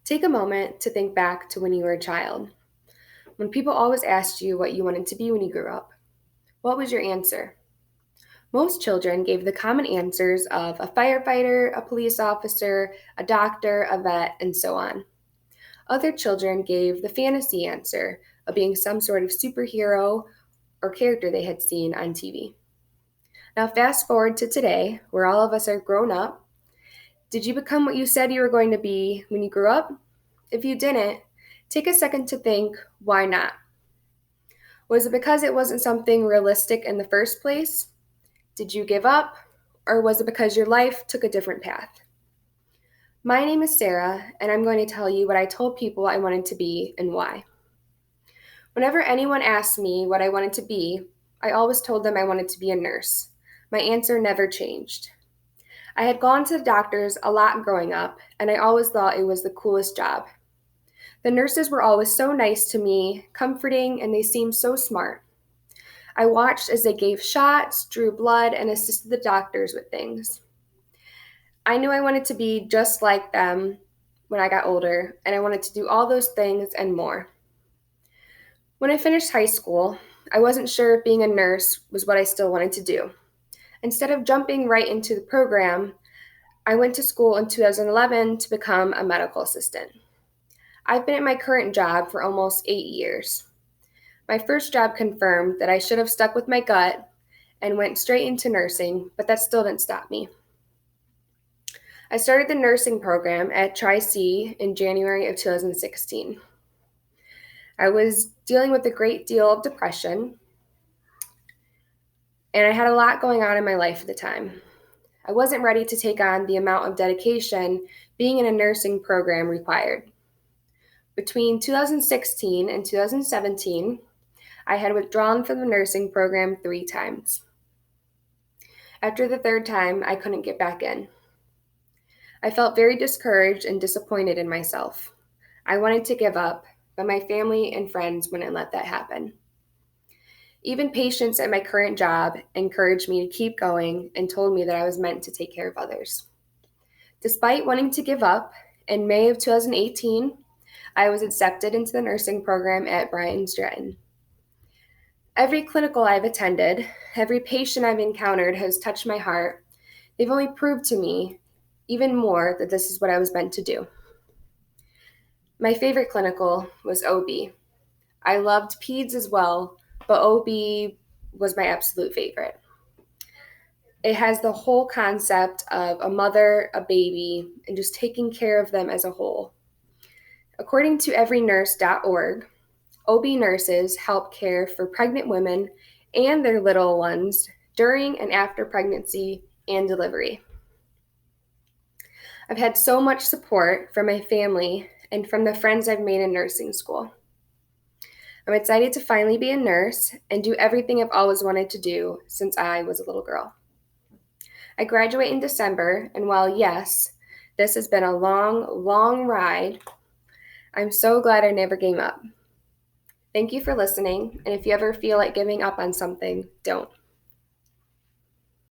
Take a moment to think back to when you were a child. When people always asked you what you wanted to be when you grew up, what was your answer? Most children gave the common answers of a firefighter, a police officer, a doctor, a vet, and so on. Other children gave the fantasy answer of being some sort of superhero or character they had seen on TV. Now, fast forward to today, where all of us are grown up. Did you become what you said you were going to be when you grew up? If you didn't, take a second to think, why not? Was it because it wasn't something realistic in the first place? Did you give up? Or was it because your life took a different path? My name is Sarah, and I'm going to tell you what I told people I wanted to be and why. Whenever anyone asked me what I wanted to be, I always told them I wanted to be a nurse. My answer never changed. I had gone to the doctors a lot growing up, and I always thought it was the coolest job. The nurses were always so nice to me, comforting, and they seemed so smart. I watched as they gave shots, drew blood, and assisted the doctors with things. I knew I wanted to be just like them when I got older, and I wanted to do all those things and more. When I finished high school, I wasn't sure if being a nurse was what I still wanted to do. Instead of jumping right into the program, I went to school in 2011 to become a medical assistant. I've been at my current job for almost 8 years. My first job confirmed that I should have stuck with my gut and went straight into nursing, but that still didn't stop me. I started the nursing program at Tri-C in January of 2016. I was dealing with a great deal of depression, and I had a lot going on in my life at the time. I wasn't ready to take on the amount of dedication being in a nursing program required. Between 2016 and 2017, I had withdrawn from the nursing program 3 times. After the third time, I couldn't get back in. I felt very discouraged and disappointed in myself. I wanted to give up, but my family and friends wouldn't let that happen. Even patients at my current job encouraged me to keep going and told me that I was meant to take care of others. Despite wanting to give up, in May of 2018, I was accepted into the nursing program at Bryant Stratton. Every clinical I've attended, every patient I've encountered has touched my heart. They've only proved to me even more that this is what I was meant to do. My favorite clinical was OB. I loved peds as well, but OB was my absolute favorite. It has the whole concept of a mother, a baby, and just taking care of them as a whole. According to everynurse.org, OB nurses help care for pregnant women and their little ones during and after pregnancy and delivery. I've had so much support from my family and from the friends I've made in nursing school. I'm excited to finally be a nurse and do everything I've always wanted to do since I was a little girl. I graduate in December, and while yes, this has been a long, long ride, I'm so glad I never gave up. Thank you for listening, and if you ever feel like giving up on something, don't.